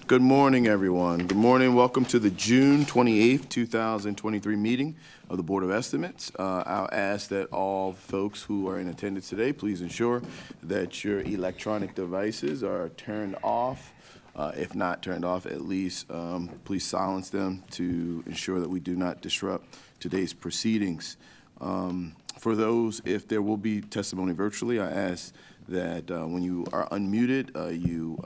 Good morning, everyone. Good morning. Welcome to the June 28th, 2023 meeting of the Board of Estimates. I'll ask that all folks who are in attendance today, please ensure that your electronic devices are turned off. If not turned off, at least please silence them to ensure that we do not disrupt today's proceedings. For those, if there will be testimony virtually, I ask that when you are unmuted, you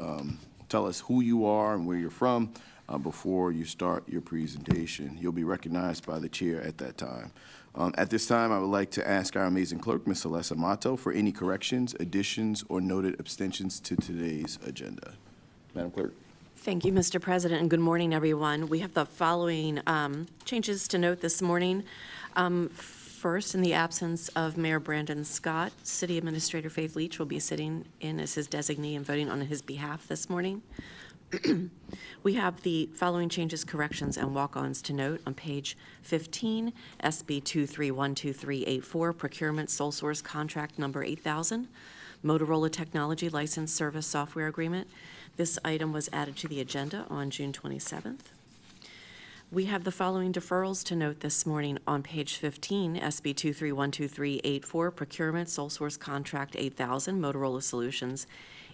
tell us who you are and where you're from before you start your presentation. You'll be recognized by the chair at that time. At this time, I would like to ask our amazing clerk, Ms. Celeste Amato, for any corrections, additions, or noted abstentions to today's agenda. Madam Clerk. Thank you, Mr. President, and good morning, everyone. We have the following changes to note this morning. First, in the absence of Mayor Brandon Scott, City Administrator Faith Leach will be sitting in as his designee and voting on his behalf this morning. We have the following changes, corrections, and walk-ons to note on page 15, SB 23-12384, Procurement Sole Source Contract Number 8000, Motorola Technology License Service Software Agreement. This item was added to the agenda on June 27th. We have the following deferrals to note this morning on page 15, SB 23-12384, Procurement Sole Source Contract 8000, Motorola Solutions,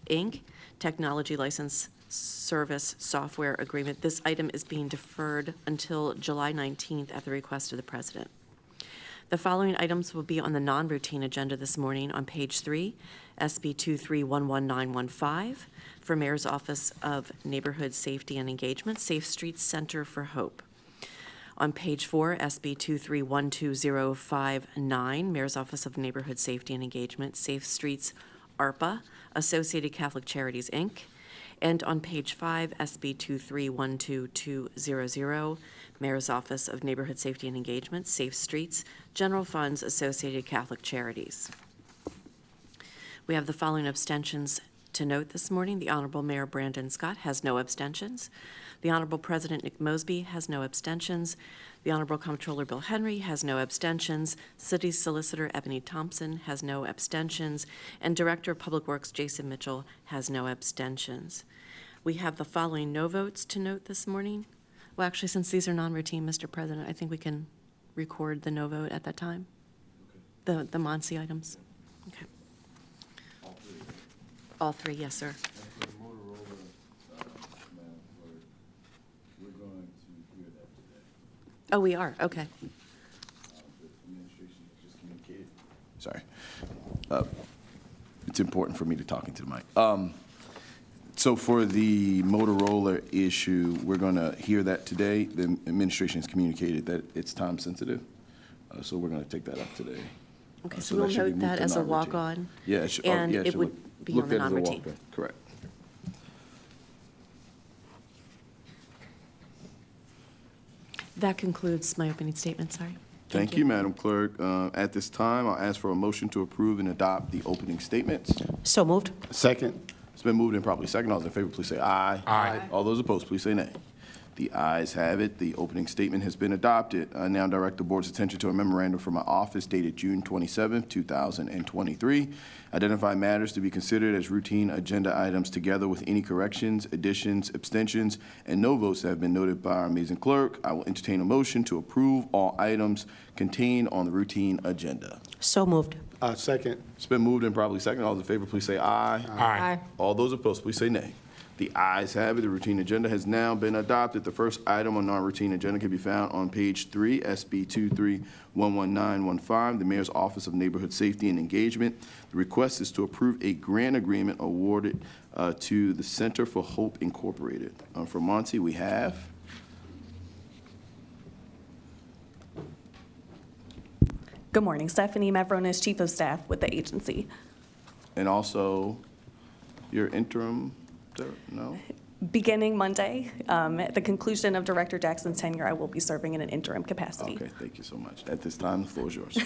Inc., Technology License Service Software Agreement. This item is being deferred until July 19th at the request of the President. The following items will be on the non-routine agenda this morning on page 3, SB 23-11915, for Mayor's Office of Neighborhood Safety and Engagement, Safe Streets Center for Hope. On page 4, SB 23-12059, Mayor's Office of Neighborhood Safety and Engagement, Safe Streets ARPA, Associated Catholic Charities, Inc. And on page 5, SB 23-12200, Mayor's Office of Neighborhood Safety and Engagement, Safe Streets, General Funds, Associated Catholic Charities. We have the following abstentions to note this morning. The Honorable Mayor Brandon Scott has no abstentions. The Honorable President Nick Mosby has no abstentions. The Honorable Comptroller Bill Henry has no abstentions. City Solicitor Ebony Thompson has no abstentions. And Director of Public Works Jason Mitchell has no abstentions. We have the following no votes to note this morning. Well, actually, since these are non-routine, Mr. President, I think we can record the no vote at that time. Okay. The MONSI items. Okay. All three, yes, sir. Oh, we are, okay. The administration has just communicated. Sorry. It's important for me to talk into the mic. So for the Motorola issue, we're going to hear that today. The administration has communicated that it's time sensitive, so we're going to take that up today. Okay, so we'll note that as a walk-on. Yeah, and it would be on the non-routine. Correct. That concludes my opening statement, sorry. Thank you, Madam Clerk. At this time, I'll ask for a motion to approve and adopt the opening statements. So moved. Second. It's been moved and properly second. All those in favor, please say aye. Aye. All those opposed, please say nay. The ayes have it. The opening statement has been adopted. I now direct the board's attention to a memorandum from my office dated June 27, 2023. Identify matters to be considered as routine agenda items together with any corrections, additions, abstentions, and no votes that have been noted by our amazing clerk. I will entertain a motion to approve all items contained on the routine agenda. So moved. Second. It's been moved and probably second. All those in favor, please say aye. Aye. All those opposed, please say nay. The ayes have it. The routine agenda has now been adopted. The first item on non-routine agenda can be found on page 3, SB 23-11915, the Mayor's Office of Neighborhood Safety and Engagement. The request is to approve a grant agreement awarded to the Center for Hope Incorporated. From Monty, we have Good morning. Stephanie Mavronis, Chief of Staff with the agency. and also your interim, no? Beginning Monday, at the conclusion of Director Jackson's tenure, I will be serving in an interim capacity. Okay, thank you so much. At this time, the floor is yours.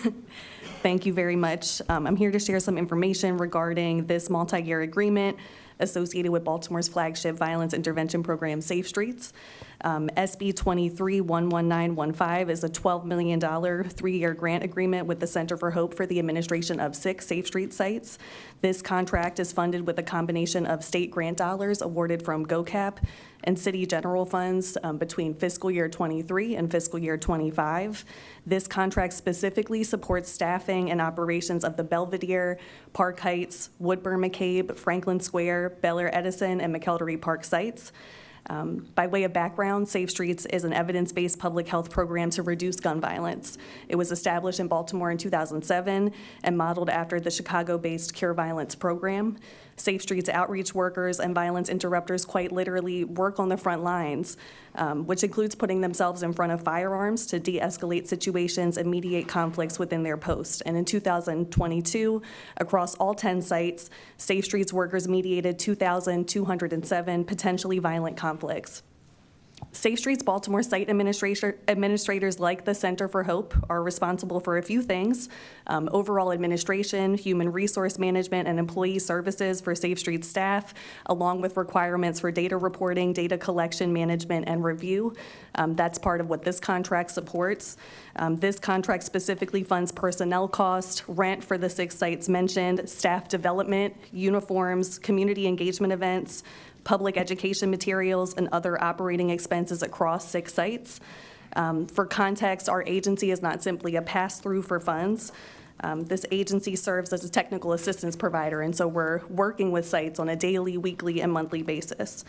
Thank you very much. I'm here to share some information regarding this multi-year agreement associated with Baltimore's flagship violence intervention program, Safe Streets. SB 23-11915 is a $12 million three-year grant agreement with the Center for Hope for the administration of 6 Safe Street sites. This contract is funded with a combination of state grant dollars awarded from GOCAP and city general funds between fiscal year '23 and fiscal year '25. This contract specifically supports staffing and operations of the Belvedere, Park Heights, Woodburn McCabe, Franklin Square, Bel Air Edison, and McElderry Park sites. By way of background, Safe Streets is an evidence-based public health program to reduce gun violence. It was established in Baltimore in 2007 and modeled after the Chicago-based Cure Violence program. Safe Streets outreach workers and violence interrupters quite literally work on the front lines, which includes putting themselves in front of firearms to de-escalate situations and mediate conflicts within their post. And in 2022, across all 10 sites, Safe Streets workers mediated 2,207 potentially violent conflicts. Safe Streets Baltimore site administrators, like the Center for Hope, are responsible for a few things: overall administration, human resource management, and employee services for Safe Streets staff, along with requirements for data reporting, data collection, management, and review. That's part of what this contract supports. This contract specifically funds personnel costs, rent for the 6 sites mentioned, staff development, uniforms, community engagement events, public education materials, and other operating expenses across 6 sites. For context, our agency is not simply a pass-through for funds. This agency serves as a technical assistance provider, and so we're working with sites on a daily, weekly, and monthly basis.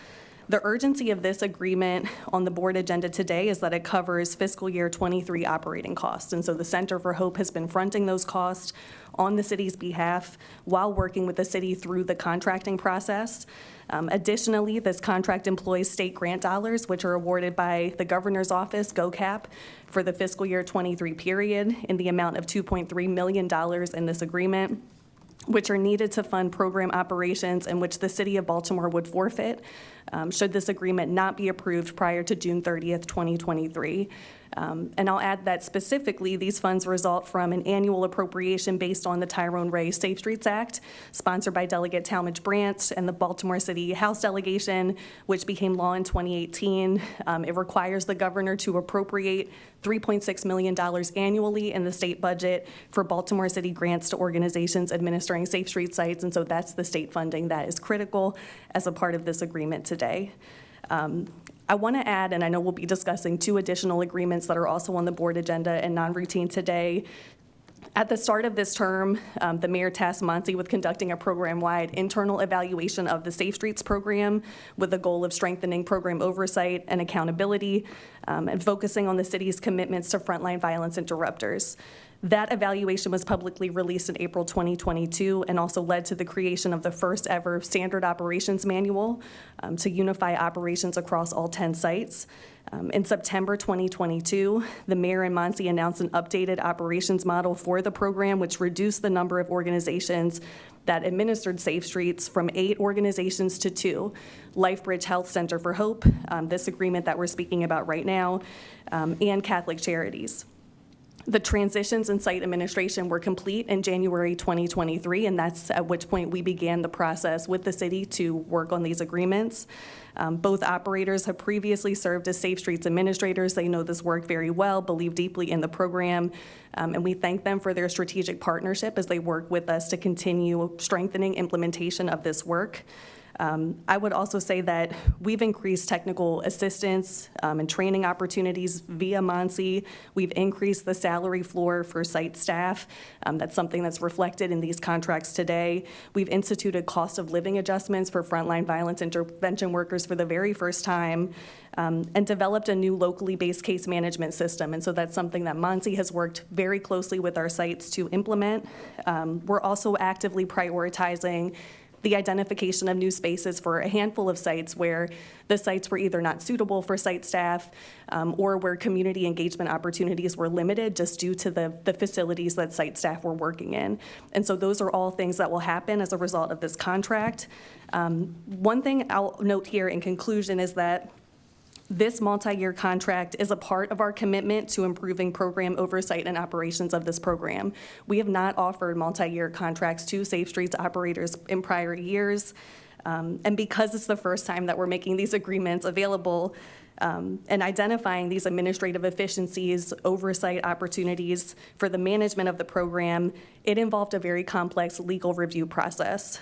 The urgency of this agreement on the board agenda today is that it covers fiscal year '23 operating costs, and so the Center for Hope has been fronting those costs on the city's behalf while working with the city through the contracting process. Additionally, this contract employs state grant dollars, which are awarded by the governor's office, GOCAP, for the fiscal year '23 period in the amount of $2.3 million in this agreement, which are needed to fund program operations in which the city of Baltimore would forfeit should this agreement not be approved prior to June 30th, 2023. And I'll add that specifically, these funds result from an annual appropriation based on the Tyrone Ray Safe Streets Act, sponsored by Delegate Talmadge Branch and the Baltimore City House Delegation, which became law in 2018. It requires the governor to appropriate $3.6 million annually in the state budget for Baltimore City grants to organizations administering Safe Street sites, and so that's the state funding that is critical as a part of this agreement today. I want to add, and I know we'll be discussing 2 additional agreements that are also on the board agenda and non-routine today. At the start of this term, the mayor tasked Monty with conducting a program-wide internal evaluation of the Safe Streets program with the goal of strengthening program oversight and accountability and focusing on the city's commitments to frontline violence interrupters. That evaluation was publicly released in April 2022 and also led to the creation of the first ever standard operations manual to unify operations across all 10 sites. In September 2022, the mayor and Monty announced an updated operations model for the program, which reduced the number of organizations that administered Safe Streets from 8 organizations to 2, LifeBridge Health Center for Hope, this agreement that we're speaking about right now, and Catholic Charities. The transitions in site administration were complete in January 2023, and that's at which point we began the process with the city to work on these agreements. Both operators have previously served as Safe Streets administrators. They know this work very well, believe deeply in the program, and we thank them for their strategic partnership as they work with us to continue strengthening implementation of this work. I would also say that we've increased technical assistance and training opportunities via MONSE. We've increased the salary floor for site staff. That's something that's reflected in these contracts today. We've instituted cost of living adjustments for frontline violence intervention workers for the very first time, and developed a new locally based case management system. And so that's something that MONSE has worked very closely with our sites to implement. We're also actively prioritizing the identification of new spaces for a handful of sites where the sites were either not suitable for site staff or where community engagement opportunities were limited just due to the facilities that site staff were working in. And so those are all things that will happen as a result of this contract. One thing I'll note here in conclusion is that this multi-year contract is a part of our commitment to improving program oversight and operations of this program. We have not offered multi-year contracts to Safe Streets operators in prior years. And because it's the first time that we're making these agreements available and identifying these administrative efficiencies, oversight opportunities for the management of the program, It involved a very complex legal review process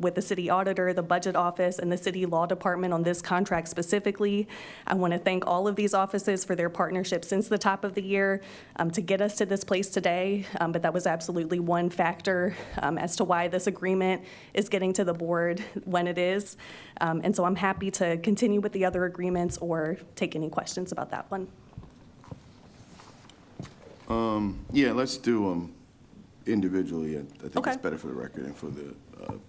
with the city auditor, the budget office, and the city law department on this contract specifically. I want to thank all of these offices for their partnership since the top of the year to get us to this place today. But that was absolutely one factor as to why this agreement is getting to the board when it is. And so I'm happy to continue with the other agreements or take any questions about that one. Yeah, let's do them individually. I think Okay. it's better for the record and for the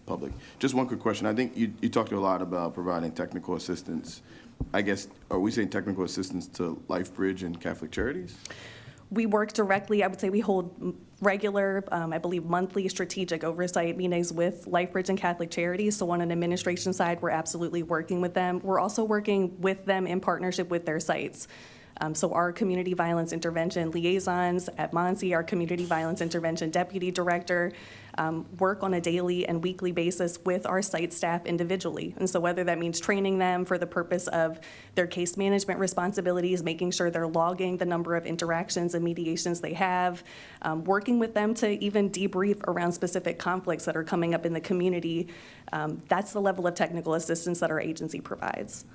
public. Just one quick question. I think you talked a lot about providing technical assistance. I guess, are we saying technical assistance to LifeBridge and Catholic Charities? We work directly, I would say we hold regular, I believe monthly strategic oversight meetings with LifeBridge and Catholic Charities. So on an administration side, we're absolutely working with them. We're also working with them in partnership with their sites. So our community violence intervention liaisons at Muncie, our community violence intervention deputy director, work on a daily and weekly basis with our site staff individually. And so whether that means training them for the purpose of their case management responsibilities, making sure they're logging the number of interactions and mediations they have, working with them to even debrief around specific conflicts that are coming up in the community, that's the level of technical assistance that our agency provides.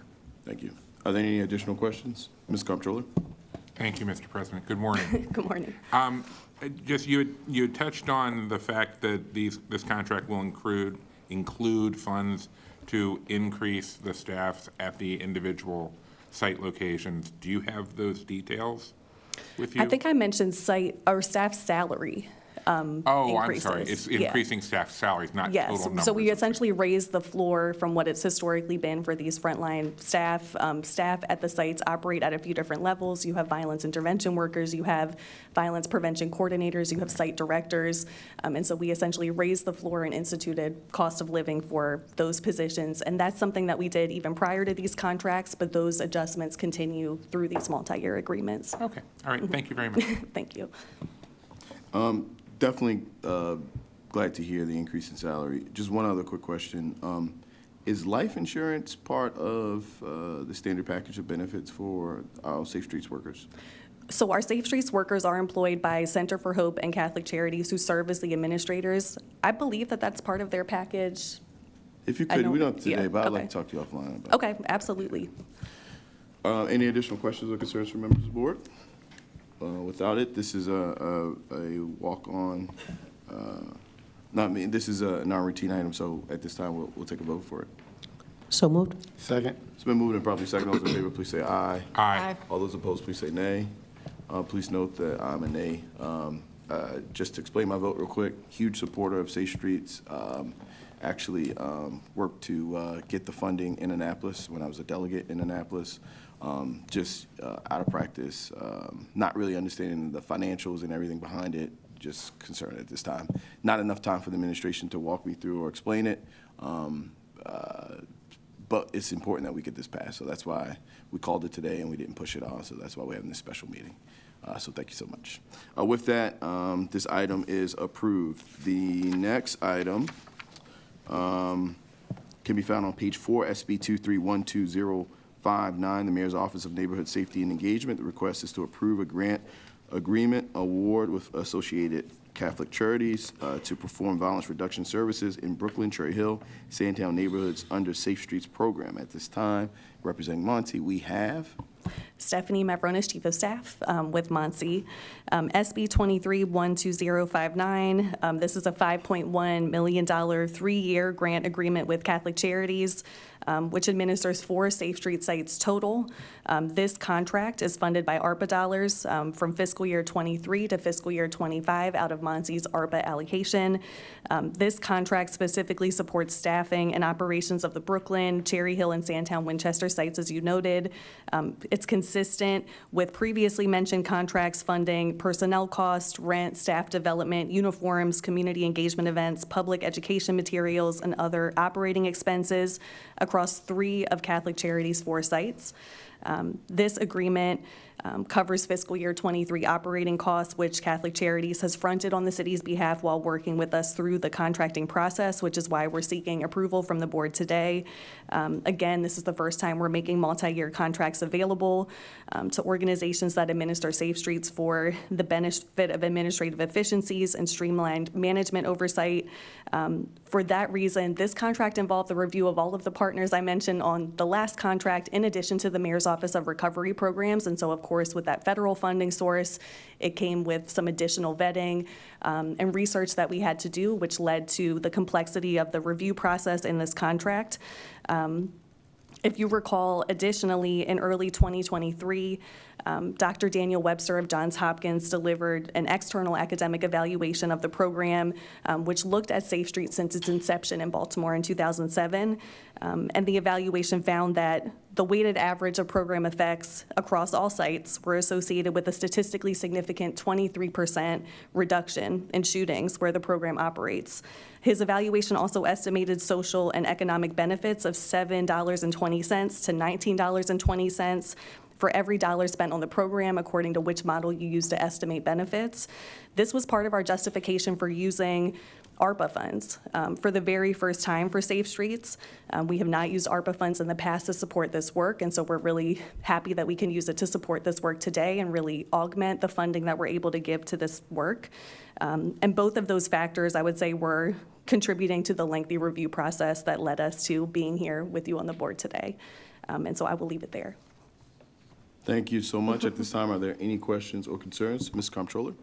Thank you. Are there any additional questions? Ms. Comptroller? Thank you, Mr. President. Good morning. Good morning. Just you touched on the fact that this contract will include funds to increase the staffs at the individual site locations. Do you have those details with you? I think I mentioned site or staff salary I'm increases. sorry. It's Yeah. increasing staff salaries, not total Yes, numbers. so we essentially raised the floor from what it's historically been for these frontline staff. Staff at the sites operate at a few different levels. You have violence intervention workers, you have violence prevention coordinators, you have site directors. And so we essentially raised the floor and instituted cost of living for those positions. And that's something that we did even prior to these contracts, but those adjustments continue through these multi-year agreements. Okay. All right. Thank you very much. Thank you. Definitely glad to hear the increase in salary. Just one other quick question. Is life insurance part of the standard package of benefits for our Safe Streets workers? So our Safe Streets workers are employed by Center for Hope and Catholic Charities who serve as the administrators. I believe that that's part of their package. If you I could, don't- we don't have to today, yeah, but I'd okay. like to talk to you offline about it. Okay, absolutely. Any additional questions or concerns from members of the board? Without it, this is a walk-on, this is a non-routine item, so at this time, we'll take a vote for it. So moved. Second. It's been moved and properly second. All those in favor, please say aye. Aye. All those opposed, please say nay. Please note that I'm a nay. Just to explain my vote real quick, huge supporter of Safe Streets. Actually worked to get the funding in Annapolis when I was a delegate in Annapolis. Just out of practice, not really understanding the financials and everything behind it, just concerned at this time. Not enough time for the administration to walk me through or explain it. But it's important that we get this passed, so that's why we called it today and we didn't push it on, so that's why we're having this special meeting. So thank you so much. With that, this item is approved. The next item can be found on page 4, SB 231259, the Mayor's Office of Neighborhood Safety and Engagement. The request is to approve a grant agreement award with Associated Catholic Charities to perform violence reduction services in Brooklyn, Cherry Hill, Sandtown neighborhoods under Safe Streets program. At this time, representing Monty, we have Stephanie Mavronis, Chief of Staff with Muncie. SB 23-12059, this is a $5.1 million 3-year grant agreement with Catholic Charities, which administers 4 Safe Street sites total. This contract is funded by ARPA dollars from fiscal year 23 to fiscal year 25 out of Muncie's ARPA allocation. This contract specifically supports staffing and operations of the Brooklyn, Cherry Hill, and Sandtown Winchester sites, as you noted. It's consistent with previously mentioned contracts funding personnel costs, rent, staff development, uniforms, community engagement events, public education materials, and other operating expenses across 3 of Catholic Charities' 4 sites. This agreement covers fiscal year '23 operating costs, which Catholic Charities has fronted on the city's behalf while working with us through the contracting process, which is why we're seeking approval from the board today. Again, this is the first time we're making multi-year contracts available to organizations that administer Safe Streets for the benefit of administrative efficiencies and streamlined management oversight. For that reason, this contract involved the review of all of the partners I mentioned on the last contract, in addition to the Mayor's Office of Recovery Programs. And so, of course, with that federal funding source, it came with some additional vetting and research that we had to do, which led to the complexity of the review process in this contract. If you recall, additionally, in early 2023, Dr. Daniel Webster of Johns Hopkins delivered an external academic evaluation of the program, which looked at Safe Streets since its inception in Baltimore in 2007. And the evaluation found that the weighted average of program effects across all sites were associated with a statistically significant 23% reduction in shootings where the program operates. His evaluation also estimated social and economic benefits of $7.20 to $19.20 for every dollar spent on the program, according to which model you use to estimate benefits. This was part of our justification for using ARPA funds for the very first time for Safe Streets. We have not used ARPA funds in the past to support this work, and so we're really happy that we can use it to support this work today and really augment the funding that we're able to give to this work. And both of those factors, I would say, were contributing to the lengthy review process that led us to being here with you on the board today. And so I will leave it there. Thank you so much. At this time, are there any questions or concerns? Ms. Comptroller?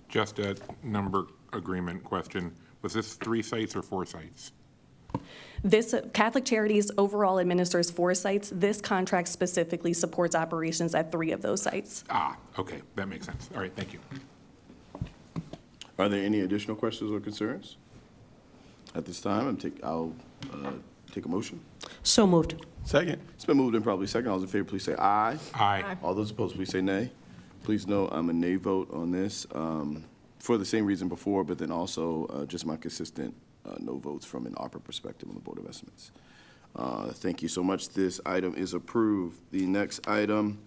Just a number agreement question. Was this 3 sites or 4 sites? This Catholic Charities overall administers 4 sites. This contract specifically supports operations at 3 of those sites. Ah, okay, that makes sense. All right, thank you. Are there any additional questions or concerns? At this time, I'll take a motion. So moved. Second. It's been moved and probably second. All those in favor, please say aye. Aye. All those opposed, please say nay. Please note I'm a nay vote on this for the same reason before, but then also just my consistent no votes from an ARPA perspective on the Board of Estimates. Thank you so much. This item is approved. The next item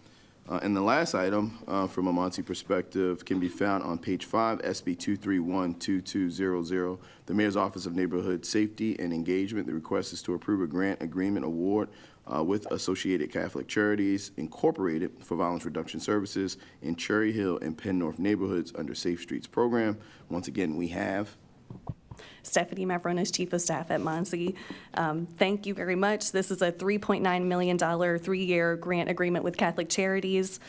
and the last item from a Monty perspective can be found on page 5, SB 2312200, the Mayor's Office of Neighborhood Safety and Engagement. The request is to approve a grant agreement award with Associated Catholic Charities Incorporated for violence reduction services in Cherry Hill and Penn North neighborhoods under Safe Streets program. Once again, we have Stephanie Mavronis, Chief of Staff at MONSE. Thank you very much. This is a $3.9 million 3-year grant agreement with Catholic Charities,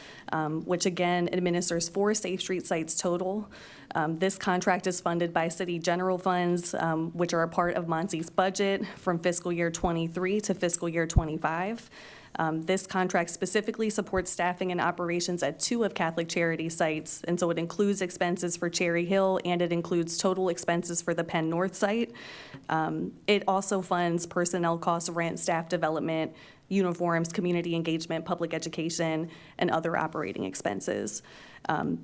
which again administers 4 Safe Street sites total. This contract is funded by city general funds, which are a part of MONSE's budget from fiscal year '23 to fiscal year '25. This contract specifically supports staffing and operations at 2 of Catholic Charities sites, and so it includes expenses for Cherry Hill, and it includes total expenses for the Penn North site. It also funds personnel costs, rent, staff development, uniforms, community engagement, public education, and other operating expenses.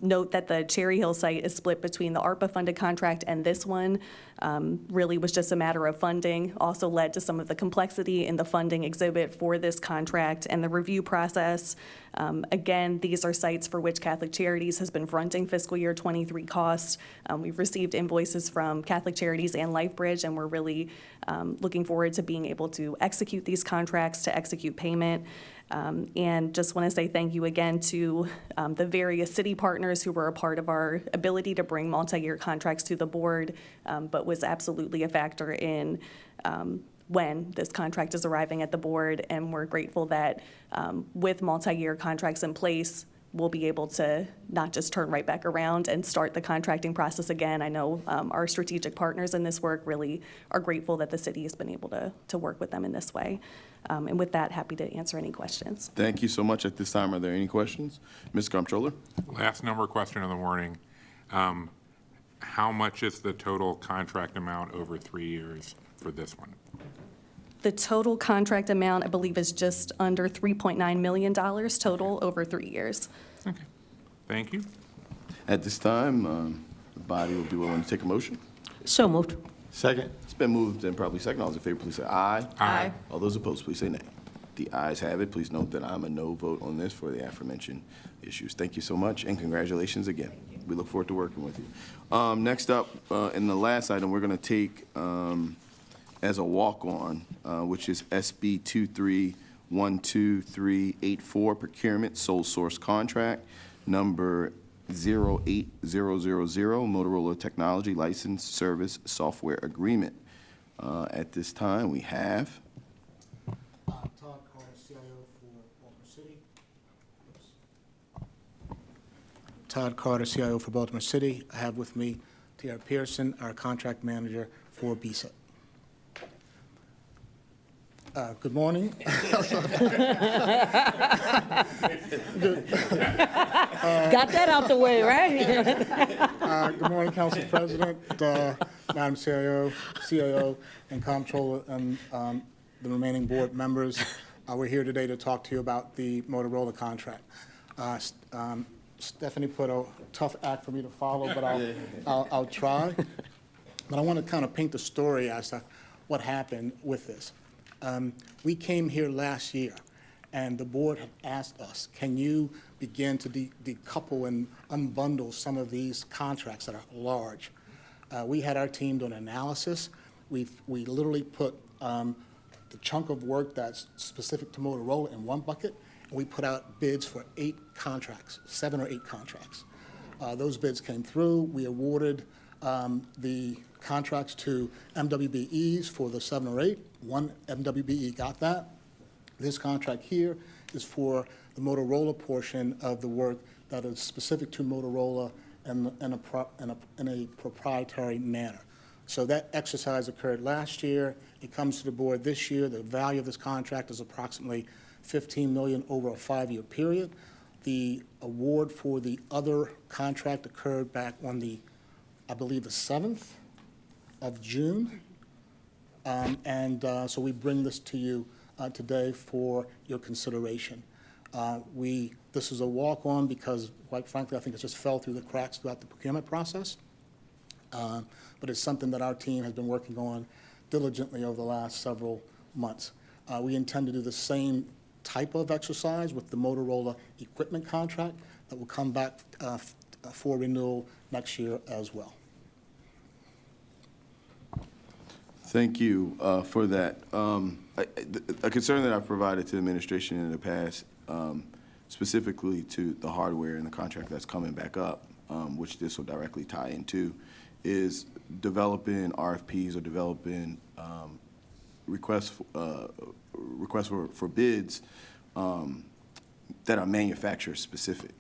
Note that the Cherry Hill site is split between the ARPA-funded contract and this one. Really was just a matter of funding, also led to some of the complexity in the funding exhibit for this contract and the review process. Again, these are sites for which Catholic Charities has been fronting fiscal year '23 costs. We've received invoices from Catholic Charities and LifeBridge, and we're really looking forward to being able to execute these contracts, to execute payment. And just want to say thank you again to the various city partners who were a part of our ability to bring multi-year contracts to the board, but was absolutely a factor in when this contract is arriving at the board. And we're grateful that with multi-year contracts in place, we'll be able to not just turn right back around and start the contracting process again. I know our strategic partners in this work really are grateful that the city has been able to work with them in this way. And with that, happy to answer any questions. Thank you so much. At this time, are there any questions? Ms. Comptroller? Last number question of the morning. How much is the total contract amount over 3 years for this one? The total contract amount, I believe, is just under $3.9 million total over 3 years. Okay, thank you. At this time, the body will be willing to take a motion. So moved. Second. It's been moved and probably second. All those in favor, please say aye. Aye. All those opposed, please say nay. The ayes have it. Please note that I'm a no vote on this for the aforementioned issues. Thank you so much, and congratulations again. We look forward to working with you. Next up, in the last item, we're going to take as a walk-on, which is SB 23-12384, procurement sole source contract, number 08000, Motorola Technology License Service Software Agreement. At this time, we have Todd Carter, CIO for Baltimore City. Todd Carter, CIO for Baltimore City. I have with me T.R. Pearson, our contract manager for BSIP. Good morning. Got that out the way, right? Good morning, Council President, Madam CIO, and Comptroller, and the remaining board members. We're here today to talk to you about the Motorola contract. Stephanie put a tough act for me to follow, but I'll try. But I want to kind of paint the story as to what happened with this. We came here last year, and the board had asked us, can you begin to decouple and unbundle some of these contracts that are large? We had our team do an analysis. We literally put the chunk of work that's specific to Motorola in one bucket, and we put out bids for 8 contracts, 7 or 8 contracts. Those bids came through. We awarded the contracts to MWBEs for the 7 or 8. One MWBE got that. This contract here is for the Motorola portion of the work that is specific to Motorola in a proprietary manner. So that exercise occurred last year. It comes to the board this year. The value of this contract is approximately $15 million over a 5-year period. The award for the other contract occurred back on I believe, the 7th of June. So we bring this to you today for your consideration. This is a walk-on because, quite frankly, I think it just fell through the cracks throughout the procurement process. But it's something that our team has been working on diligently over the last several months. We intend to do the same type of exercise with the Motorola equipment contract that will come back for renewal next year as well. Thank you for that. A concern that I've provided to the administration in the past, specifically to the hardware and the contract that's coming back up, which this will directly tie into, is developing RFPs or developing requests for bids that are manufacturer specific,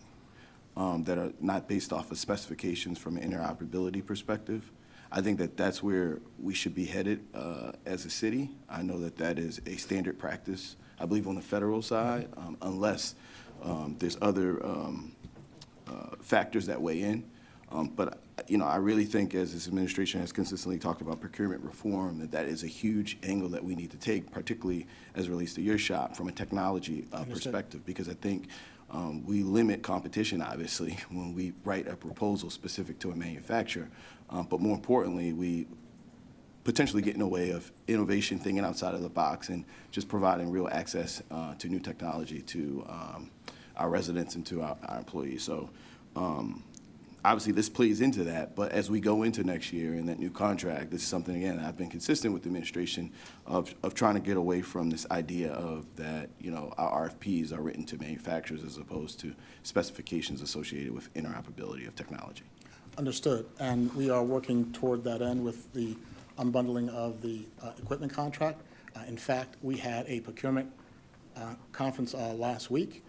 that are not based off of specifications from an interoperability perspective. I think that that's where we should be headed as a city. I know that that is a standard practice, I believe, on the federal side, unless there's other factors that weigh in. But I really think, as this administration has consistently talked about procurement reform, that is a huge angle that we need to take, particularly as it relates to your shop from a technology perspective, because I think we limit competition, obviously, when we write a proposal specific to a manufacturer. But more importantly, we potentially get in the way of innovation, thinking outside of the box, and just providing real access to new technology to our residents and to our employees. So obviously, this plays into that. But as we go into next year in that new contract, this is something, again, I've been consistent with the administration of trying to get away from this idea of that, our RFPs are written to manufacturers as opposed to specifications associated with interoperability of technology. Understood. And we are working toward that end with the unbundling of the equipment contract. In fact, we had a procurement conference last week,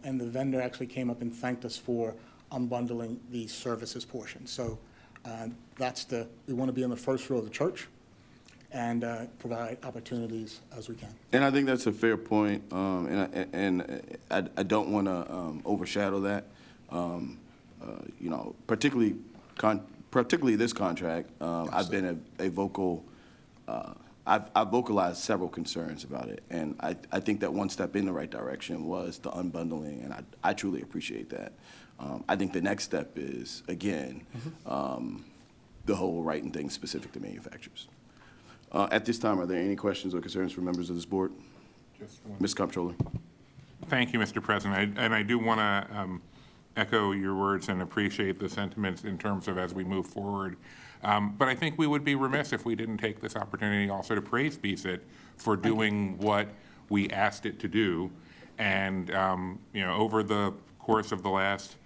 and the vendor actually came up and thanked us for unbundling the services portion. So we want to be in the first row of the church and provide opportunities as we can. And I think that's a fair point, and I don't want to overshadow that. Particularly this contract, I've been a vocal. I've vocalized several concerns about it, and I think that one step in the right direction was the unbundling, and I truly appreciate that. I think the next step is, again, the whole writing things specific to manufacturers. At this time, are there any questions or concerns from members of this board? Ms. Comptroller. Thank you, Mr. President. And I do want to echo your words and appreciate the sentiments in terms of as we move forward. But I think we would be remiss if we didn't take this opportunity also to praise BSIT for doing what we asked it to do. And, over the course of the last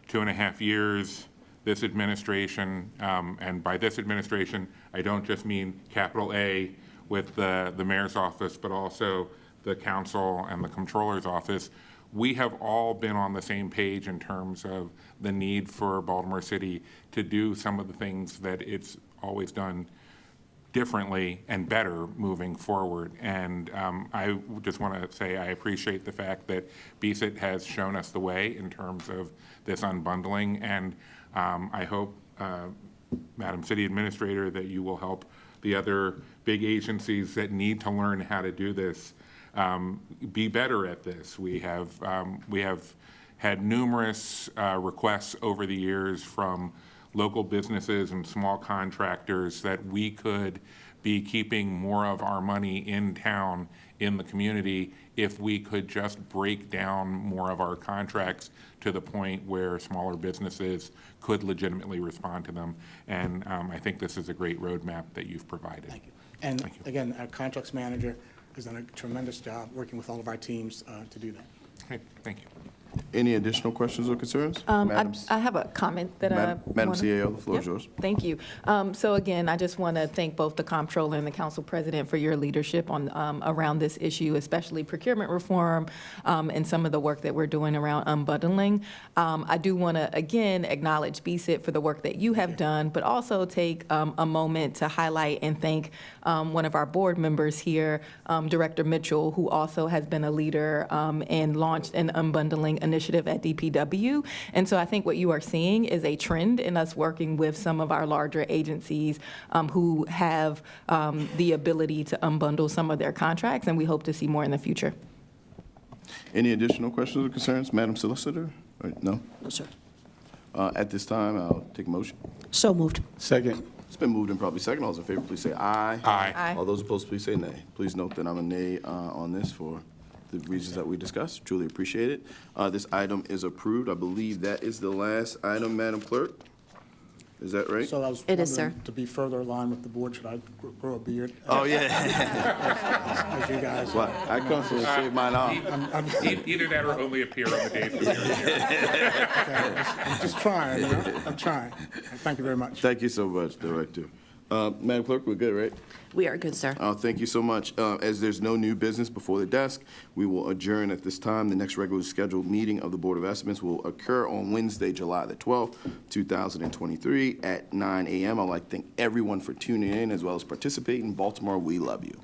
2.5 years, this administration, and by this administration, I don't just mean capital A with the mayor's office, but also the council and the comptroller's office, we have all been on the same page in terms of the need for Baltimore City to do some of the things that it's always done differently and better moving forward. And I just want to say I appreciate the fact that BSIT has shown us the way in terms of this unbundling. And I hope, Madam City Administrator, that you will help the other big agencies that need to learn how to do this be better at this. We have had numerous requests over the years from local businesses and small contractors that we could be keeping more of our money in town, in the community, if we could just break down more of our contracts to the point where smaller businesses could legitimately respond to them. And I think this is a great roadmap that you've provided. Thank you. And again, our contracts manager has done a tremendous job working with all of our teams to do that. Okay, thank you. Any additional questions or concerns? I have a comment that Madam CAO, the floor is yours. Thank you. So again, I just want to thank both the comptroller and the council president for your leadership on around this issue, especially procurement reform and some of the work that we're doing around unbundling. I do want to again acknowledge BSIT for the work that you have done, but also take a moment to highlight and thank one of our board members here, Director Mitchell, who also has been a leader and launched an unbundling initiative at DPW. And so I think what you are seeing is a trend in us working with some of our larger agencies who have the ability to unbundle some of their contracts, and we hope to see more in the future. Any additional questions or concerns? Madam Solicitor? No? No, sir. At this time, I'll take a motion. So moved. Second. It's been moved and probably second. All those in favor, please say aye. Aye. Aye. All those opposed, please say nay. Please note that I'm a nay on this for the reasons that we discussed. Truly appreciate it. This item is approved. I believe that is the last item, Madam Clerk. Is that right? So I was It is, wondering, sir. to be further aligned with the board, should I grow a beard? Oh, yeah. As you guys. Well, I constantly shave mine off. Either that or only appear on the days that you're here. I'm just trying, I'm trying. Thank you very much. Thank you so much, Director. Madam Clerk, we're good, right? We are good, sir. Thank you so much. As there's no new business before the desk, we will adjourn at this time. The next regularly scheduled meeting of the Board of Estimates will occur on Wednesday, July the 12th, 2023 at 9 a.m. I'd like to thank everyone for tuning in as well as participating. Baltimore, we love you.